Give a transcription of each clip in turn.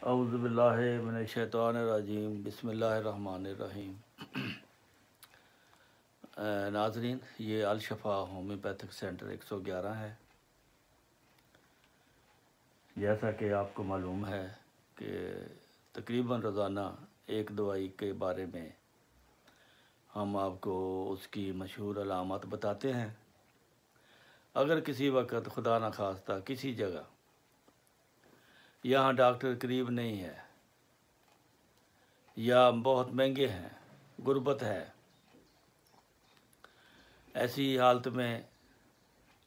औज़ुबिल्लाहि मिनश्शैतानिर्रजीम बिस्मिल्लाहिर्रहमानिर्रहीम। नाज़रीन, ये अल-शफ़ा होम्योपैथिक सेंटर 111 है। जैसा कि आपको मालूम है कि तकरीबन रोज़ाना एक दवाई के बारे में हम आपको उसकी मशहूर अलामत बताते हैं। अगर किसी वक्त खुदा न खास्ता किसी जगह यहाँ डॉक्टर करीब नहीं है या बहुत महंगे हैं, गुर्बत है, ऐसी हालत में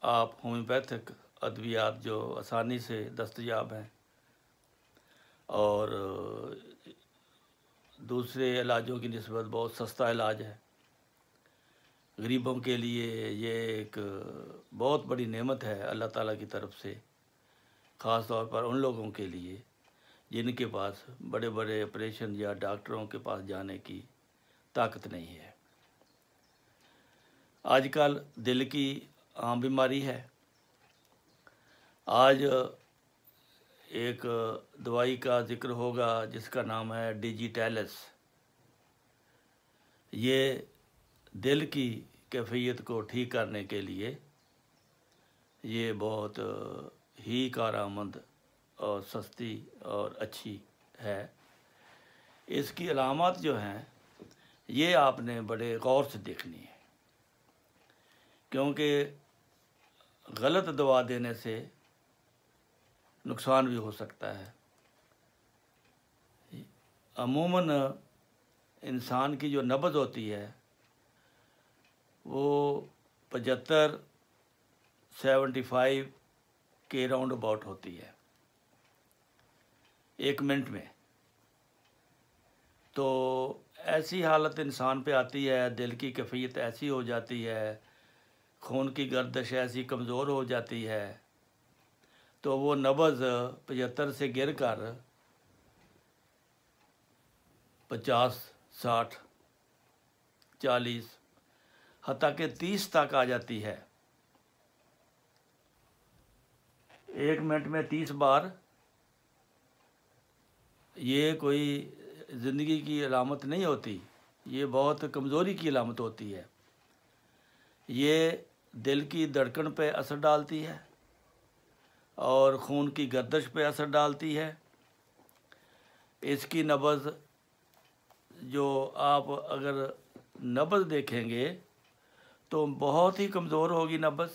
आप होम्योपैथिक अद्वियात जो आसानी से दस्तयाब हैं और दूसरे इलाजों की निस्बत बहुत सस्ता इलाज है, गरीबों के लिए ये एक बहुत बड़ी नेमत है अल्लाह ताला की तरफ से, ख़ास तौर पर उन लोगों के लिए जिनके पास बड़े बड़े ऑपरेशन या डॉक्टरों के पास जाने की ताकत नहीं है। आजकल दिल की आम बीमारी है। आज एक दवाई का ज़िक्र होगा जिसका नाम है डिजिटेलिस। ये दिल की कैफियत को ठीक करने के लिए ये बहुत ही कारआमद और सस्ती और अच्छी है। इसकी अलामत जो हैं ये आपने बड़े गौर से देखनी है, क्योंकि गलत दवा देने से नुकसान भी हो सकता है। अमूमन इंसान की जो नब्ज़ होती है वो 75-75 के राउंड अबाउट होती है एक मिनट में। तो ऐसी हालत इंसान पे आती है, दिल की कैफियत ऐसी हो जाती है, खून की गर्दिश ऐसी कमज़ोर हो जाती है, तो वो नब्ज़ 75 से गिर कर 50, 60, 40 हत्ता के 30 तक आ जाती है। एक मिनट में 30 बार, ये कोई ज़िंदगी की अलामत नहीं होती, ये बहुत कमज़ोरी की अलामत होती है। ये दिल की धड़कन पे असर डालती है और खून की गर्दिश पे असर डालती है। इसकी नब्ज़ जो आप अगर नब्ज़ देखेंगे तो बहुत ही कमज़ोर होगी नब्ज़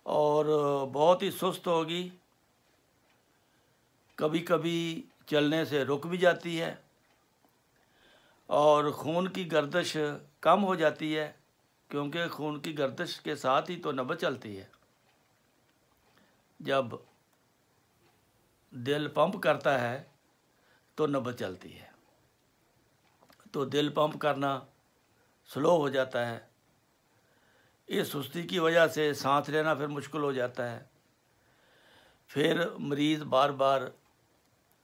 और बहुत ही सुस्त होगी, कभी कभी चलने से रुक भी जाती है और खून की गर्दिश कम हो जाती है, क्योंकि खून की गर्दिश के साथ ही तो नब्ज़ चलती है। जब दिल पंप करता है तो नब्ज़ चलती है, तो दिल पंप करना स्लो हो जाता है। इस सुस्ती की वजह से सांस लेना फिर मुश्किल हो जाता है। फिर मरीज़ बार बार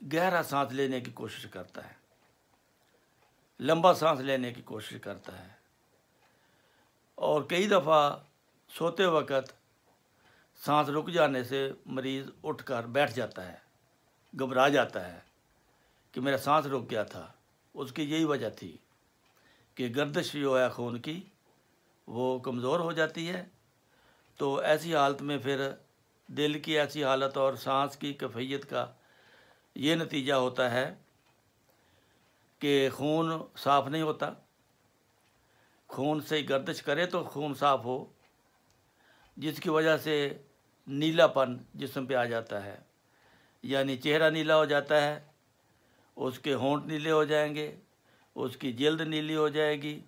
गहरा सांस लेने की कोशिश करता है, लंबा सांस लेने की कोशिश करता है और कई दफ़ा सोते वक्त सांस रुक जाने से मरीज़ उठकर बैठ जाता है, घबरा जाता है कि मेरा सांस रुक गया था। उसकी यही वजह थी कि गर्दिश जो है खून की वो कमज़ोर हो जाती है। तो ऐसी हालत में फिर दिल की ऐसी हालत और सांस की कैफियत का ये नतीजा होता है कि खून साफ़ नहीं होता। खून से गर्दिश करे तो खून साफ़ हो, जिसकी वजह से नीलापन जिस्म पे आ जाता है, यानी चेहरा नीला हो जाता है, उसके होंठ नीले हो जाएंगे, उसकी जल्द नीली हो जाएगी,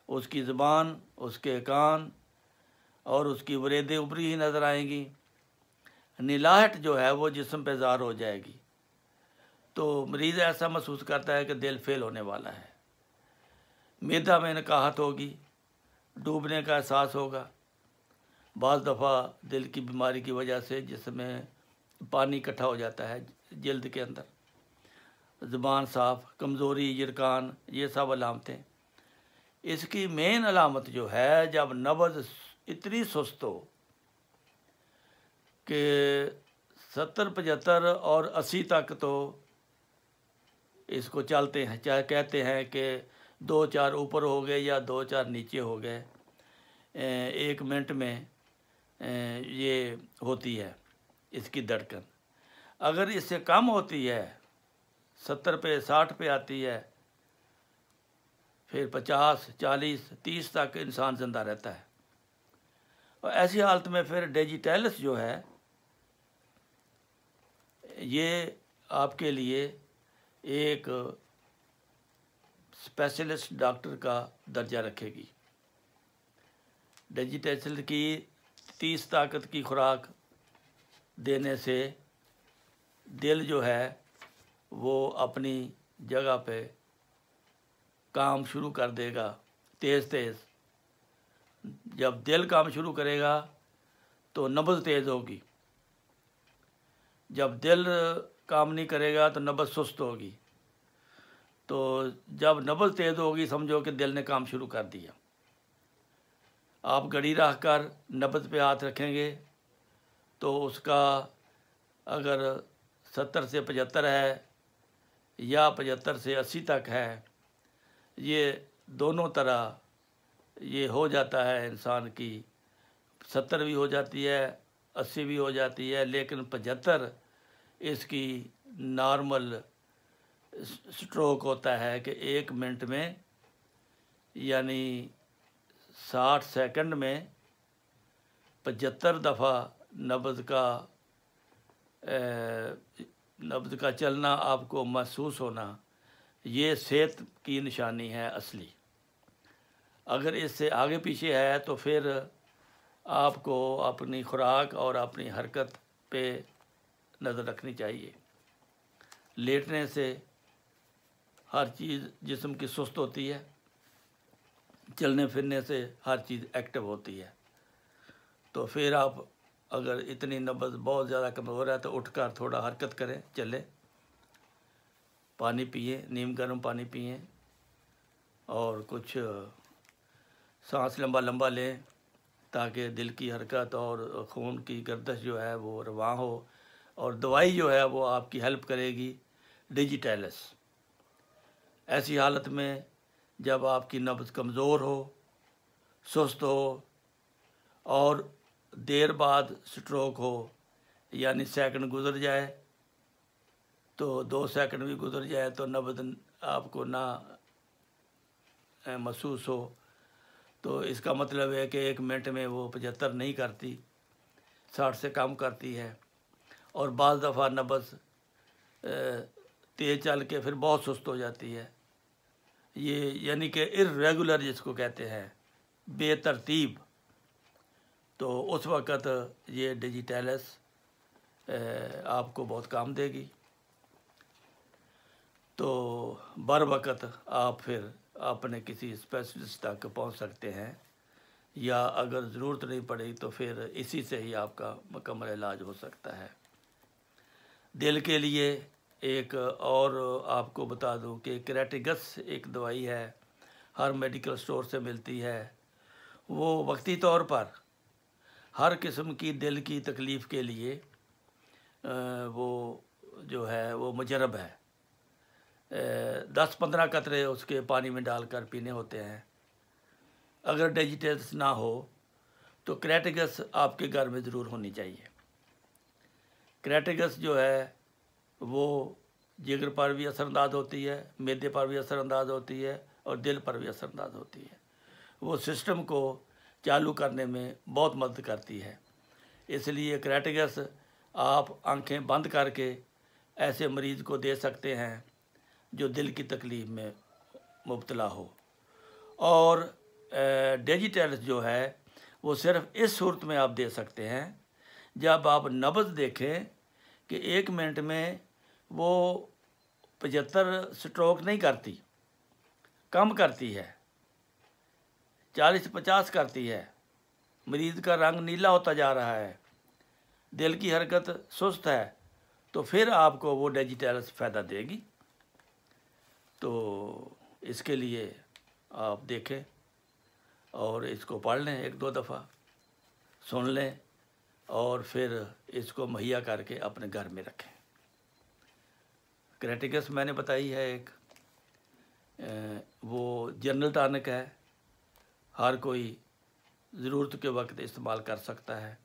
उसकी ज़ुबान, उसके कान और उसकी वरेदें उभरी ही नज़र आएंगी। नीलाहट जो है वो जिस्म पे ज़ाहिर हो जाएगी। तो मरीज़ ऐसा महसूस करता है कि दिल फेल होने वाला है, मैदा में नकाहत होगी, डूबने का एहसास होगा। बाज़ दफ़ा दिल की बीमारी की वजह से जिसमें पानी इकट्ठा हो जाता है जल्द के अंदर, ज़ुबान साफ़, कमज़ोरी, यरकान, ये सब अलामतें। इसकी मेन अलामत जो है जब नब्ज़ इतनी सुस्त हो कि 70, 75 और 80 तक तो इसको चलते हैं, चाहे कहते हैं कि 2-4 ऊपर हो गए या 2-4 नीचे हो गए, 1 मिनट में ये होती है इसकी धड़कन। अगर इससे कम होती है, 70 पे 60 पे आती है, फिर 50, 40, 30 तक इंसान ज़िंदा रहता है। और ऐसी हालत में फिर डिजिटैलिस जो है ये आपके लिए एक स्पेशलिस्ट डॉक्टर का दर्जा रखेगी। डिजिटैलिस की 30 ताकत की खुराक देने से दिल जो है वो अपनी जगह पे काम शुरू कर देगा तेज़ तेज़। जब दिल काम शुरू करेगा तो नब्ज़ तेज़ होगी, जब दिल काम नहीं करेगा तो नब्ज़ सुस्त होगी। तो जब नब्ज़ तेज़ होगी समझो कि दिल ने काम शुरू कर दिया। आप घड़ी रख कर नब्ज़ पे हाथ रखेंगे तो उसका अगर 70 से 75 है या 75 से 80 तक है, ये दोनों तरह ये हो जाता है इंसान की। 70 भी हो जाती है, 80 भी हो जाती है, लेकिन 75 इसकी नॉर्मल स्ट्रोक होता है कि 1 मिनट में यानी 60 सेकंड में 75 दफ़ा नब्ज़ का चलना आपको महसूस होना, ये सेहत की निशानी है असली। अगर इससे आगे पीछे है तो फिर आपको अपनी खुराक और अपनी हरकत पे नज़र रखनी चाहिए। लेटने से हर चीज़ जिस्म की सुस्त होती है, चलने फिरने से हर चीज़ एक्टिव होती है। तो फिर आप अगर इतनी नब्ज़ बहुत ज़्यादा कमज़ोर है तो उठकर थोड़ा हरकत करें, चलें, पानी पिए, नीम गर्म पानी पिए और कुछ सांस लंबा लंबा लें ताकि दिल की हरकत और खून की गर्दिश जो है वो रवां हो। और दवाई जो है वो आपकी हेल्प करेगी डिजिटैलिस। ऐसी हालत में जब आपकी नब्ज़ कमज़ोर हो, सुस्त हो और देर बाद स्ट्रोक हो, यानी सेकंड गुज़र जाए तो 2 सेकंड भी गुज़र जाए तो नब्ज़ आपको ना महसूस हो, तो इसका मतलब है कि 1 मिनट में वो 75 नहीं करती, 60 से कम करती है। और बाज़ दफ़ा नब्ज़ तेज़ चल के फिर बहुत सुस्त हो जाती है। ये यानी कि इर्रेगुलर जिसको कहते हैं, बेतरतीब। तो उस वक़्त ये डिजिटैलिस आपको बहुत काम देगी। तो बर वक़्त आप फिर अपने किसी स्पेशलिस्ट तक पहुंच सकते हैं, या अगर ज़रूरत नहीं पड़ी तो फिर इसी से ही आपका मुकम्मल इलाज हो सकता है। दिल के लिए एक और आपको बता दूं कि क्रेटिगस एक दवाई है, हर मेडिकल स्टोर से मिलती है। वो वक्ती तौर पर हर किस्म की दिल की तकलीफ़ के लिए वो जो है वो मुजरब है। 10-15 कतरे उसके पानी में डालकर पीने होते हैं। अगर डिजिटल्स ना हो तो क्रेटिगस आपके घर में ज़रूर होनी चाहिए। क्रेटिगस जो है वो जिगर पर भी असरअंदाज होती है, मैदे पर भी असरअंदाज होती है और दिल पर भी असरअंदाज होती है। वो सिस्टम को चालू करने में बहुत मदद करती है। इसलिए क्रेटिगस आप आंखें बंद करके ऐसे मरीज़ को दे सकते हैं जो दिल की तकलीफ़ में मुब्तला हो। और डिजिटल्स जो है वो सिर्फ़ इस सूरत में आप दे सकते हैं जब आप नब्ज़ देखें कि 1 मिनट में वो 75 स्ट्रोक नहीं करती, कम करती है, 40-50 करती है, मरीज़ का रंग नीला होता जा रहा है, दिल की हरकत सुस्त है, तो फिर आपको वो डिजिटल्स फ़ायदा देगी। तो इसके लिए आप देखें और इसको पढ़ लें, 1-2 दफ़ा सुन लें और फिर इसको मुहैया करके अपने घर में रखें। क्रेटिकस मैंने बताई है एक, वो जनरल टॉनिक है, हर कोई ज़रूरत के वक्त इस्तेमाल कर सकता है।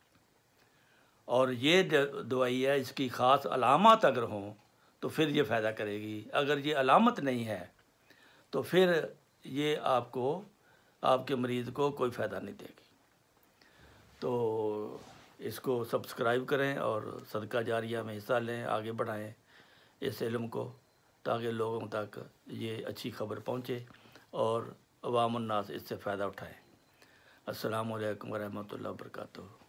और ये दवाई है, इसकी ख़ास अलामत अगर हों तो फिर ये फ़ायदा करेगी। अगर ये अलामत नहीं है तो फिर ये आपको, आपके मरीज़ को कोई फ़ायदा नहीं देगी। तो इसको सब्सक्राइब करें और सदका जारिया में हिस्सा लें, आगे बढ़ाएं इस इल्म को, ताकि लोगों तक ये अच्छी खबर पहुँचे और अवामुन्नास इससे फ़ायदा उठाएं। अस्सलामु अलैकुम व रहमतुल्लाहि व बरकातुहू।